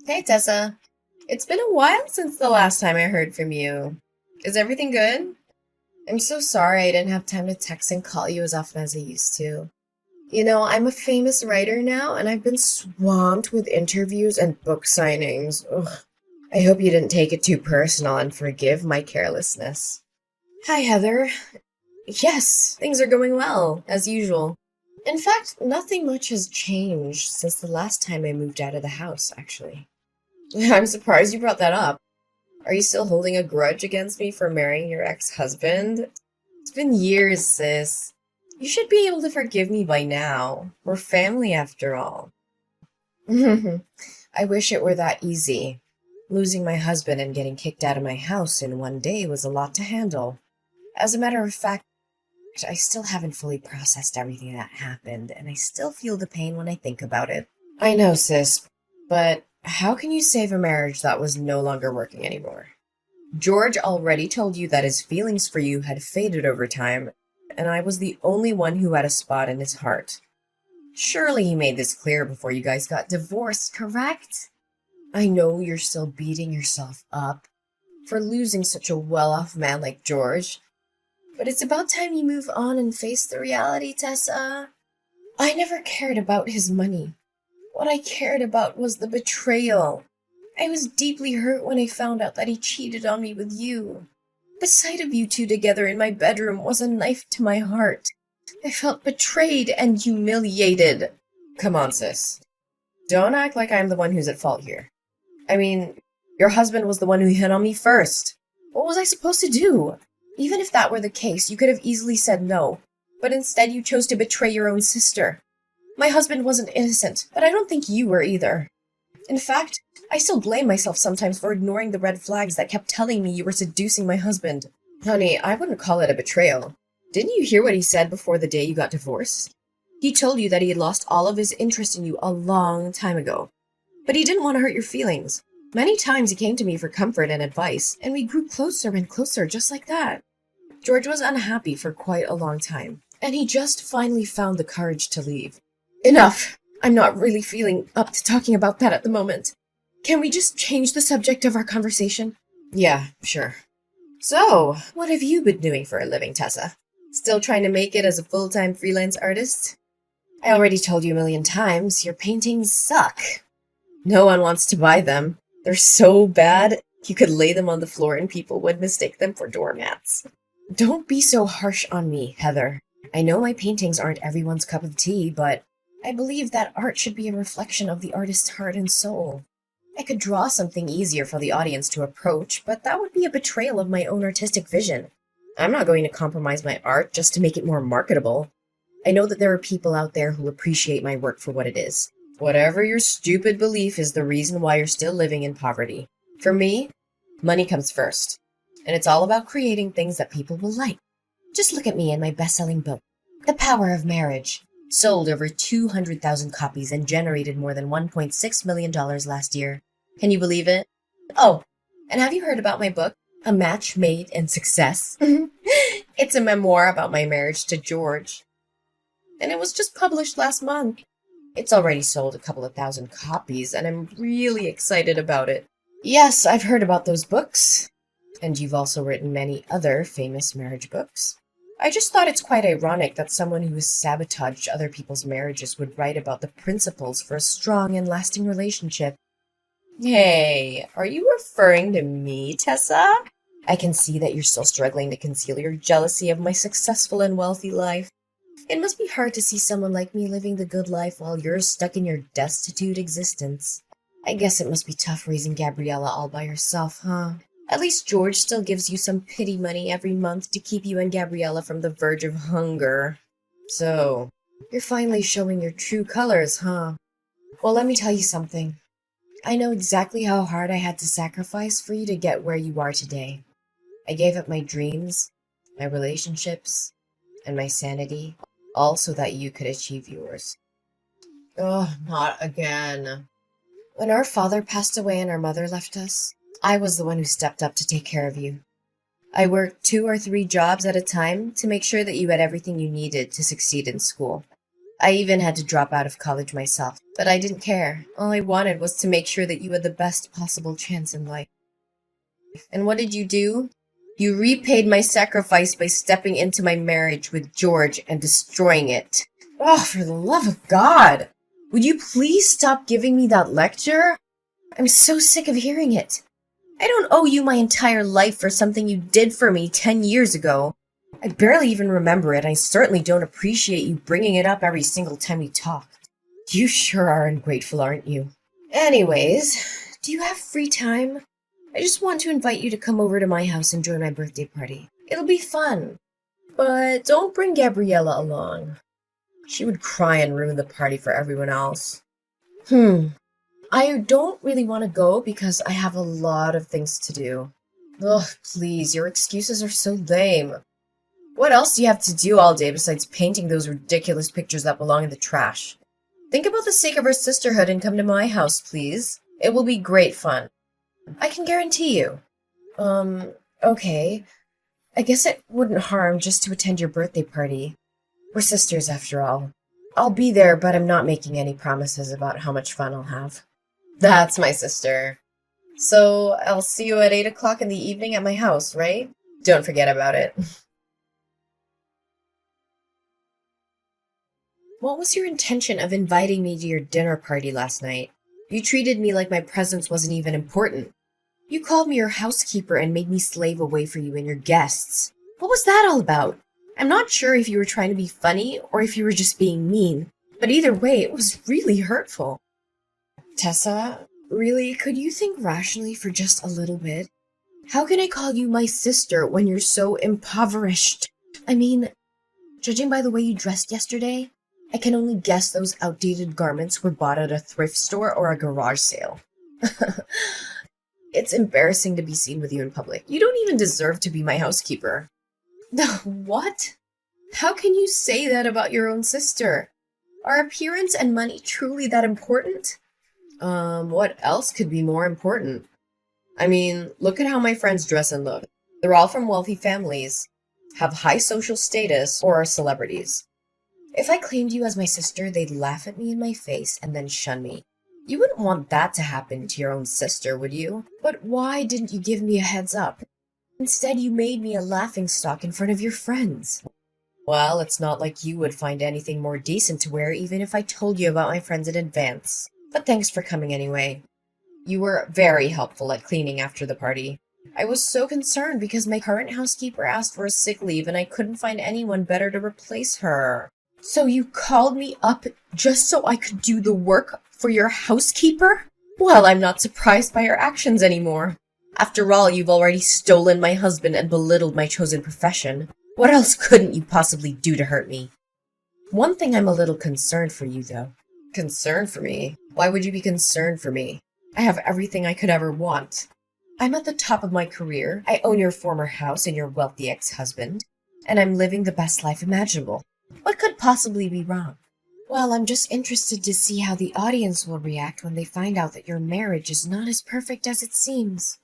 Hey Tessa, it's been a while since the last time I heard from you. Is everything good? I'm so sorry I didn't have time to text and call you as often as I used to. I'm a famous writer now and I've been swamped with interviews and book signings. Ugh. I hope you didn't take it too personal and forgive my carelessness. Hi Heather. Yes, things are going well, as usual. In fact, nothing much has changed since the last time I moved out of the house, actually. I'm surprised you brought that up. Are you still holding a grudge against me for marrying your ex-husband? It's been years, sis. You should be able to forgive me by now. We're family after all. I wish it were that easy. Losing my husband and getting kicked out of my house in one day was a lot to handle. As a matter of fact, I still haven't fully processed everything that happened, and I still feel the pain when I think about it. I know, sis, but how can you save a marriage that was no longer working anymore? George already told you that his feelings for you had faded over time, and I was the only one who had a spot in his heart. Surely he made this clear before you guys got divorced, correct? I know you're still beating yourself up for losing such a well-off man like George, but it's about time you move on and face the reality, Tessa. I never cared about his money. What I cared about was the betrayal. I was deeply hurt when I found out that he cheated on me with you. The sight of you two together in my bedroom was a knife to my heart. I felt betrayed and humiliated. Come on, sis. Don't act like I'm the one who's at fault here. I mean, your husband was the one who hit on me first. What was I supposed to do? Even if that were the case, you could have easily said no. But instead you chose to betray your own sister. My husband wasn't innocent, but I don't think you were either. In fact, I still blame myself sometimes for ignoring the red flags that kept telling me you were seducing my husband. Honey, I wouldn't call it a betrayal. Didn't you hear what he said before the day you got divorced? He told you that he had lost all of his interest in you a long time ago. But he didn't want to hurt your feelings. Many times he came to me for comfort and advice, and we grew closer and closer just like that. George was unhappy for quite a long time, and he just finally found the courage to leave. Enough! I'm not really feeling up to talking about that at the moment. Can we just change the subject of our conversation? Yeah, sure. So, what have you been doing for a living, Tessa? Still trying to make it as a full-time freelance artist? I already told you a million times, your paintings suck. No one wants to buy them. They're so bad, you could lay them on the floor and people would mistake them for doormats. Don't be so harsh on me, Heather. I know my paintings aren't everyone's cup of tea, but I believe that art should be a reflection of the artist's heart and soul. I could draw something easier for the audience to approach, but that would be a betrayal of my own artistic vision. I'm not going to compromise my art just to make it more marketable. I know that there are people out there who appreciate my work for what it is. Whatever your stupid belief is the reason why you're still living in poverty. For me, money comes first. And it's all about creating things that people will like. Just look at me and my best-selling book, The Power of Marriage. Sold over 200,000 copies and generated more than $1.6 million last year. Can you believe it? Oh, and have you heard about my book, A Match Made in Success? It's a memoir about my marriage to George. And it was just published last month. It's already sold a couple of thousand copies, and I'm really excited about it. Yes, I've heard about those books. And you've also written many other famous marriage books. I just thought it's quite ironic that someone who has sabotaged other people's marriages would write about the principles for a strong and lasting relationship. Hey, are you referring to me, Tessa? I can see that you're still struggling to conceal your jealousy of my successful and wealthy life. It must be hard to see someone like me living the good life while you're stuck in your destitute existence. I guess it must be tough raising Gabriella all by yourself, huh? At least George still gives you some pity money every month to keep you and Gabriella from the verge of hunger. So, you're finally showing your true colors, huh? Well, let me tell you something. I know exactly how hard I had to sacrifice for you to get where you are today. I gave up my dreams, my relationships, and my sanity, all so that you could achieve yours. Oh, not again. When our father passed away and our mother left us, I was the one who stepped up to take care of you. I worked 2 or 3 jobs at a time to make sure that you had everything you needed to succeed in school. I even had to drop out of college myself, but I didn't care. All I wanted was to make sure that you had the best possible chance in life. And what did you do? You repaid my sacrifice by stepping into my marriage with George and destroying it. Oh, for the love of God! Would you please stop giving me that lecture? I'm so sick of hearing it. I don't owe you my entire life for something you did for me 10 years ago. I barely even remember it, and I certainly don't appreciate you bringing it up every single time we talk. You sure are ungrateful, aren't you? Anyways, do you have free time? I just want to invite you to come over to my house and join my birthday party. It'll be fun. But don't bring Gabriella along. She would cry and ruin the party for everyone else. I don't really want to go because I have a lot of things to do. Ugh, please, your excuses are so lame. What else do you have to do all day besides painting those ridiculous pictures that belong in the trash? Think about the sake of our sisterhood and come to my house, please. It will be great fun. I can guarantee you. Okay. I guess it wouldn't harm just to attend your birthday party. We're sisters, after all. I'll be there, but I'm not making any promises about how much fun I'll have. That's my sister. So I'll see you at 8 o'clock in the evening at my house, right? Don't forget about it. What was your intention of inviting me to your dinner party last night? You treated me like my presence wasn't even important. You called me your housekeeper and made me slave away for you and your guests. What was that all about? I'm not sure if you were trying to be funny or if you were just being mean, but either way, it was really hurtful. Tessa, really, could you think rationally for just a little bit? How can I call you my sister when you're so impoverished? I mean, judging by the way you dressed yesterday, I can only guess those outdated garments were bought at a thrift store or a garage sale. It's embarrassing to be seen with you in public. You don't even deserve to be my housekeeper. What? How can you say that about your own sister? Are appearance and money truly that important? What else could be more important? I mean, look at how my friends dress and look. They're all from wealthy families, have high social status, or are celebrities. If I claimed you as my sister, they'd laugh at me in my face and then shun me. You wouldn't want that to happen to your own sister, would you? But why didn't you give me a heads up? Instead, you made me a laughingstock in front of your friends. Well, it's not like you would find anything more decent to wear even if I told you about my friends in advance. But thanks for coming anyway. You were very helpful at cleaning after the party. I was so concerned because my current housekeeper asked for a sick leave and I couldn't find anyone better to replace her. So you called me up just so I could do the work for your housekeeper? Well, I'm not surprised by your actions anymore. After all, you've already stolen my husband and belittled my chosen profession. What else couldn't you possibly do to hurt me? One thing I'm a little concerned for you, though. Concerned for me? Why would you be concerned for me? I have everything I could ever want. I'm at the top of my career. I own your former house and your wealthy ex-husband. And I'm living the best life imaginable. What could possibly be wrong? Well, I'm just interested to see how the audience will react when they find out that your marriage is not as perfect as it seems.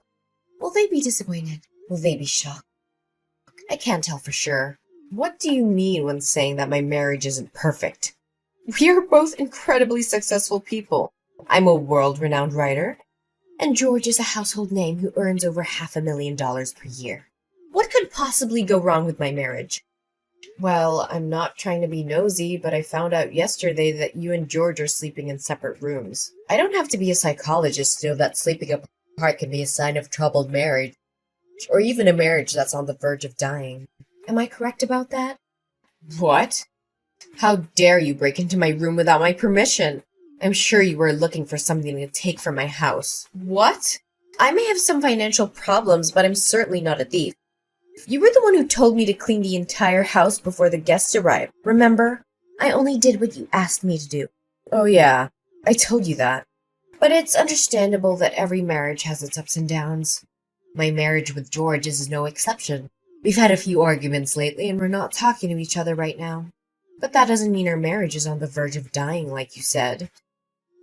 Will they be disappointed? Will they be shocked? I can't tell for sure. What do you mean when saying that my marriage isn't perfect? We are both incredibly successful people. I'm a world-renowned writer, and George is a household name who earns over $500,000 per year. What could possibly go wrong with my marriage? Well, I'm not trying to be nosy, but I found out yesterday that you and George are sleeping in separate rooms. I don't have to be a psychologist to know that sleeping apart can be a sign of troubled marriage, or even a marriage that's on the verge of dying. Am I correct about that? What? How dare you break into my room without my permission? I'm sure you were looking for something to take from my house. What? I may have some financial problems, but I'm certainly not a thief. You were the one who told me to clean the entire house before the guests arrived, remember? I only did what you asked me to do. Oh yeah, I told you that. But it's understandable that every marriage has its ups and downs. My marriage with George is no exception. We've had a few arguments lately and we're not talking to each other right now. But that doesn't mean our marriage is on the verge of dying, like you said.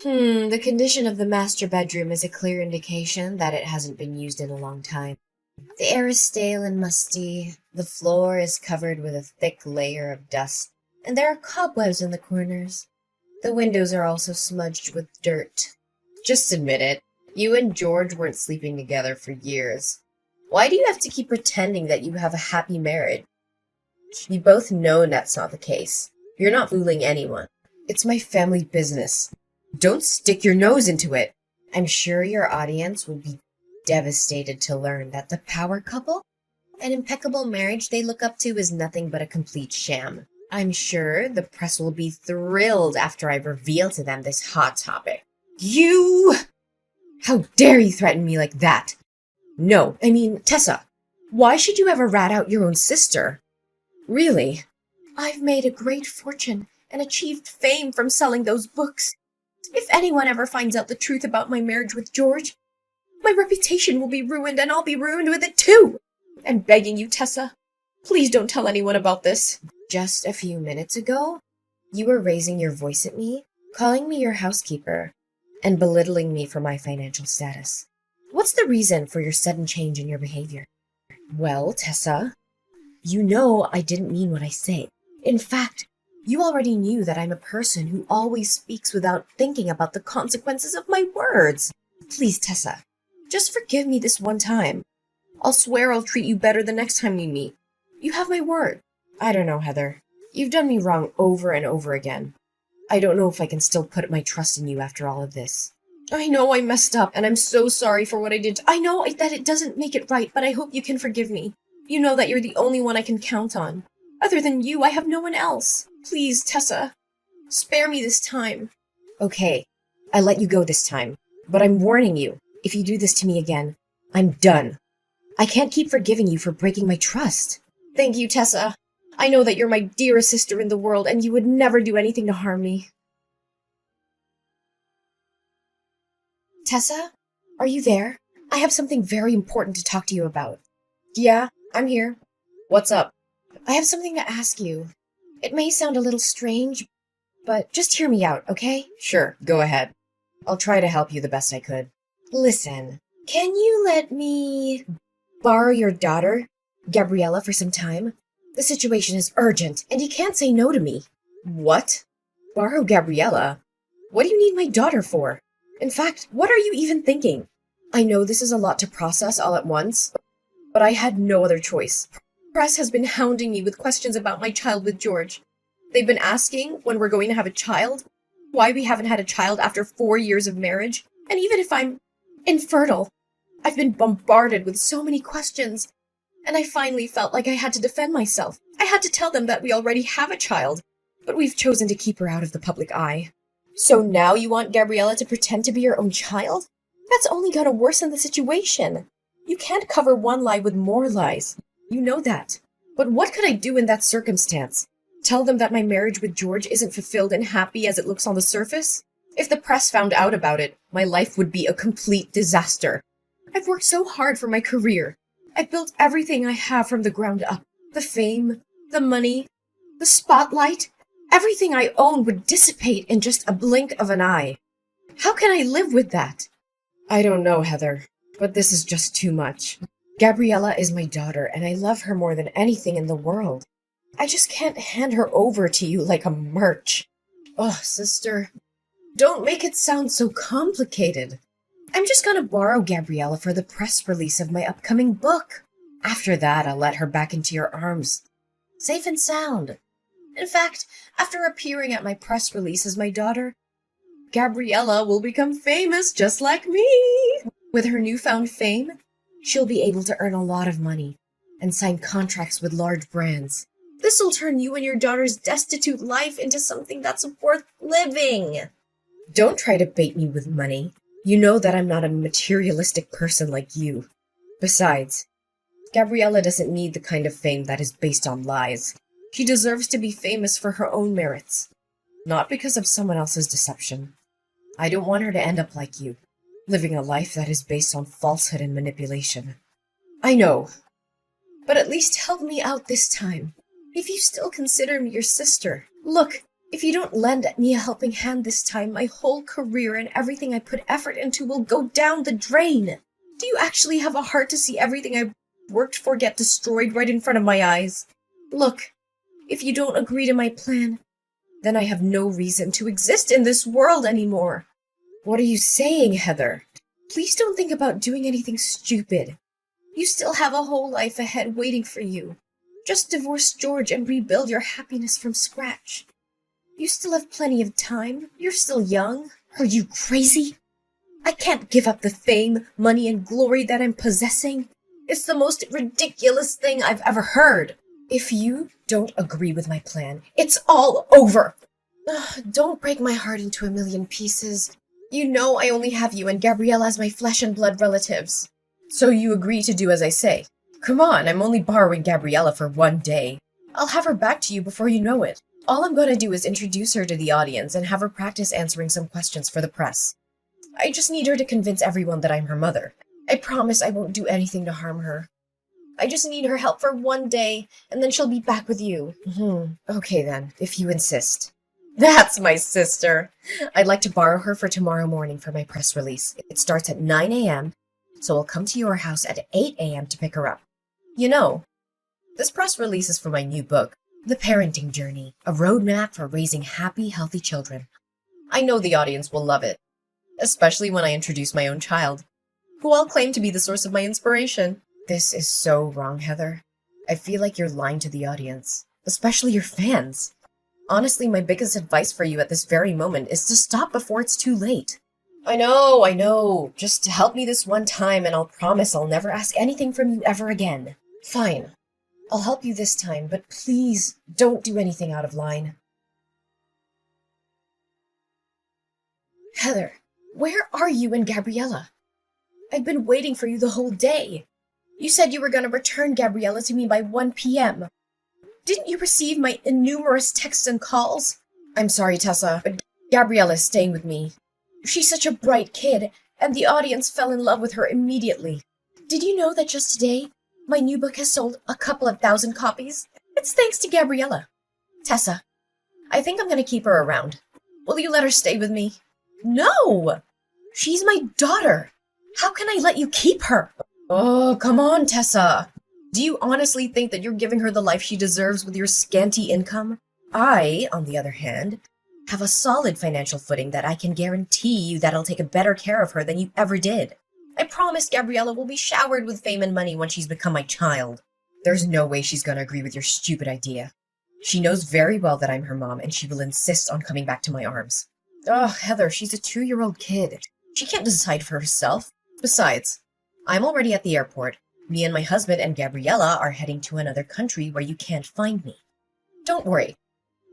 The condition of the master bedroom is a clear indication that it hasn't been used in a long time. The air is stale and musty, the floor is covered with a thick layer of dust, and there are cobwebs in the corners. The windows are also smudged with dirt. Just admit it. You and George weren't sleeping together for years. Why do you have to keep pretending that you have a happy marriage? You both know that's not the case. You're not fooling anyone. It's my family business. Don't stick your nose into it. I'm sure your audience would be devastated to learn that the power couple, an impeccable marriage they look up to, is nothing but a complete sham. I'm sure the press will be thrilled after I reveal to them this hot topic. You! How dare you threaten me like that? No, I mean, Tessa, why should you ever rat out your own sister? Really? I've made a great fortune and achieved fame from selling those books. If anyone ever finds out the truth about my marriage with George, my reputation will be ruined and I'll be ruined with it too. I'm begging you, Tessa, please don't tell anyone about this. Just a few minutes ago, you were raising your voice at me, calling me your housekeeper, and belittling me for my financial status. What's the reason for your sudden change in your behavior? Well, Tessa, you know I didn't mean what I say. In fact, you already knew that I'm a person who always speaks without thinking about the consequences of my words. Please, Tessa, just forgive me this one time. I'll swear I'll treat you better the next time we meet. You have my word. I don't know, Heather. You've done me wrong over and over again. I don't know if I can still put my trust in you after all of this. I know I messed up, and I'm so sorry for what I did. I know that it doesn't make it right, but I hope you can forgive me. You know that you're the only one I can count on. Other than you, I have no one else. Please, Tessa, spare me this time. Okay, I let you go this time, but I'm warning you, if you do this to me again, I'm done. I can't keep forgiving you for breaking my trust. Thank you, Tessa. I know that you're my dearest sister in the world, and you would never do anything to harm me. Tessa, are you there? I have something very important to talk to you about. Yeah, I'm here. What's up? I have something to ask you. It may sound a little strange, but just hear me out, okay? Sure, go ahead. I'll try to help you the best I could. Listen, can you let me borrow your daughter, Gabriella, for some time? The situation is urgent, and you can't say no to me. What? Borrow Gabriella? What do you need my daughter for? In fact, what are you even thinking? I know this is a lot to process all at once, but I had no other choice. Press has been hounding me with questions about my child with George. They've been asking when we're going to have a child, why we haven't had a child after 4 years of marriage, and even if I'm infertile. I've been bombarded with so many questions, and I finally felt like I had to defend myself. I had to tell them that we already have a child, but we've chosen to keep her out of the public eye. So now you want Gabriella to pretend to be your own child? That's only gonna worsen the situation. You can't cover one lie with more lies. You know that. But what could I do in that circumstance? Tell them that my marriage with George isn't fulfilled and happy as it looks on the surface? If the press found out about it, my life would be a complete disaster. I've worked so hard for my career. I've built everything I have from the ground up. The fame, the money, the spotlight. Everything I own would dissipate in just a blink of an eye. How can I live with that? I don't know, Heather, but this is just too much. Gabriella is my daughter, and I love her more than anything in the world. I just can't hand her over to you like a merch. Oh, sister, don't make it sound so complicated. I'm just gonna borrow Gabriella for the press release of my upcoming book. After that, I'll let her back into your arms, safe and sound. In fact, after appearing at my press release as my daughter, Gabriella will become famous just like me. With her newfound fame, she'll be able to earn a lot of money and sign contracts with large brands. This'll turn you and your daughter's destitute life into something that's worth living. Don't try to bait me with money. You know that I'm not a materialistic person like you. Besides, Gabriella doesn't need the kind of fame that is based on lies. She deserves to be famous for her own merits, not because of someone else's deception. I don't want her to end up like you, living a life that is based on falsehood and manipulation. I know, but at least help me out this time, if you still consider me your sister. Look, if you don't lend me a helping hand this time, my whole career and everything I put effort into will go down the drain. Do you actually have a heart to see everything I've worked for get destroyed right in front of my eyes? Look, If you don't agree to my plan, then I have no reason to exist in this world anymore. What are you saying, Heather? Please don't think about doing anything stupid. You still have a whole life ahead waiting for you. Just divorce George and rebuild your happiness from scratch. You still have plenty of time. You're still young. Are you crazy? I can't give up the fame, money, and glory that I'm possessing. It's the most ridiculous thing I've ever heard. If you don't agree with my plan, it's all over. Don't break my heart into a million pieces. You know I only have you and Gabriella as my flesh and blood relatives. So you agree to do as I say. Come on, I'm only borrowing Gabriella for 1 day. I'll have her back to you before you know it. All I'm going to do is introduce her to the audience and have her practice answering some questions for the press. I just need her to convince everyone that I'm her mother. I promise I won't do anything to harm her. I just need her help for 1 day, and then she'll be back with you. Okay then, if you insist. That's my sister. I'd like to borrow her for tomorrow morning for my press release. It starts at 9 a.m., so I'll come to your house at 8 a.m. to pick her up. You know, this press release is for my new book, The Parenting Journey, a roadmap for raising happy, healthy children. I know the audience will love it, especially when I introduce my own child, who I'll claim to be the source of my inspiration. This is so wrong, Heather. I feel like you're lying to the audience, especially your fans. Honestly, my biggest advice for you at this very moment is to stop before it's too late. I know. Just help me this one time and I'll promise I'll never ask anything from you ever again. Fine. I'll help you this time, but please don't do anything out of line. Heather, where are you and Gabriella? I've been waiting for you the whole day. You said you were going to return Gabriella to me by 1 p.m. Didn't you receive my innumerous texts and calls? I'm sorry, Tessa, but Gabriella's staying with me. She's such a bright kid, and the audience fell in love with her immediately. Did you know that just today, my new book has sold a couple of thousand copies? It's thanks to Gabriella. Tessa, I think I'm going to keep her around. Will you let her stay with me? No! She's my daughter. How can I let you keep her? Oh, come on, Tessa. Do you honestly think that you're giving her the life she deserves with your scanty income? I, on the other hand, have a solid financial footing that I can guarantee you that I'll take a better care of her than you ever did. I promise Gabriella will be showered with fame and money when she's become my child. There's no way she's going to agree with your stupid idea. She knows very well that I'm her mom, and she will insist on coming back to my arms. Oh, Heather, she's a 2-year-old kid. She can't decide for herself. Besides, I'm already at the airport. Me and my husband and Gabriella are heading to another country where you can't find me. Don't worry.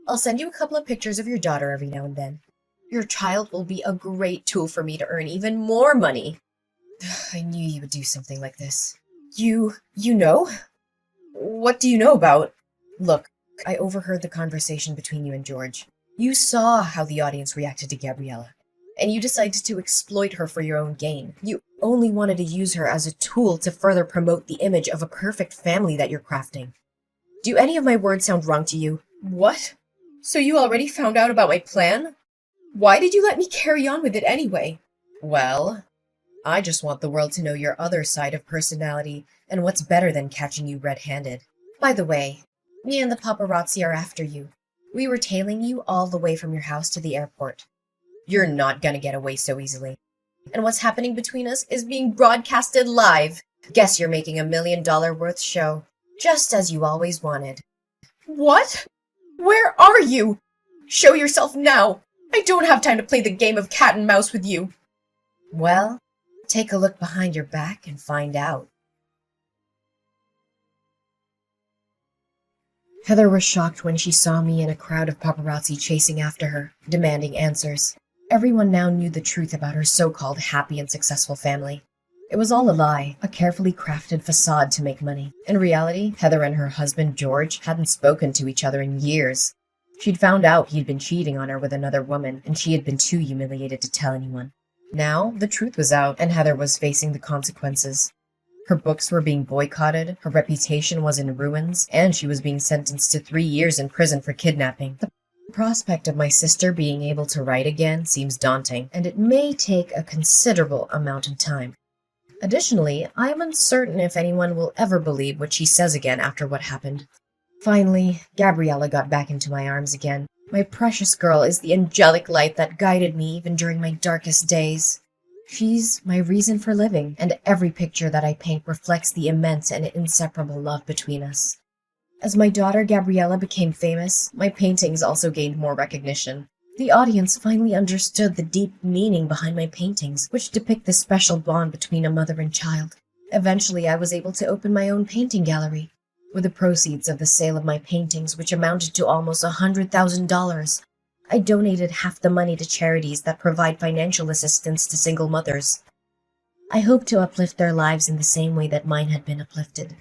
I'll send you a couple of pictures of your daughter every now and then. Your child will be a great tool for me to earn even more money. I knew you would do something like this. You know? What do you know about? Look, I overheard the conversation between you and George. You saw how the audience reacted to Gabriella, and you decided to exploit her for your own gain. You only wanted to use her as a tool to further promote the image of a perfect family that you're crafting. Do any of my words sound wrong to you? What? So you already found out about my plan? Why did you let me carry on with it anyway? Well, I just want the world to know your other side of personality, and what's better than catching you red-handed. By the way, me and the paparazzi are after you. We were tailing you all the way from your house to the airport. You're not gonna get away so easily. And what's happening between us is being broadcasted live. Guess you're making $1 million worth show, just as you always wanted. What? Where are you? Show yourself now. I don't have time to play the game of cat and mouse with you. Well, take a look behind your back and find out. Heather was shocked when she saw me in a crowd of paparazzi chasing after her, demanding answers. Everyone now knew the truth about her so-called happy and successful family. It was all a lie, a carefully crafted facade to make money. In reality, Heather and her husband George hadn't spoken to each other in years. She'd found out he'd been cheating on her with another woman, and she had been too humiliated to tell anyone. Now, the truth was out, and Heather was facing the consequences. Her books were being boycotted, her reputation was in ruins, and she was being sentenced to 3 years in prison for kidnapping. The prospect of my sister being able to write again seems daunting, and it may take a considerable amount of time. Additionally, I am uncertain if anyone will ever believe what she says again after what happened. Finally, Gabriella got back into my arms again. My precious girl is the angelic light that guided me even during my darkest days. She's my reason for living, and every picture that I paint reflects the immense and inseparable love between us. As my daughter Gabriella became famous, my paintings also gained more recognition. The audience finally understood the deep meaning behind my paintings, which depict the special bond between a mother and child. Eventually, I was able to open my own painting gallery. With the proceeds of the sale of my paintings, which amounted to almost $100,000, I donated half the money to charities that provide financial assistance to single mothers. I hope to uplift their lives in the same way that mine had been uplifted.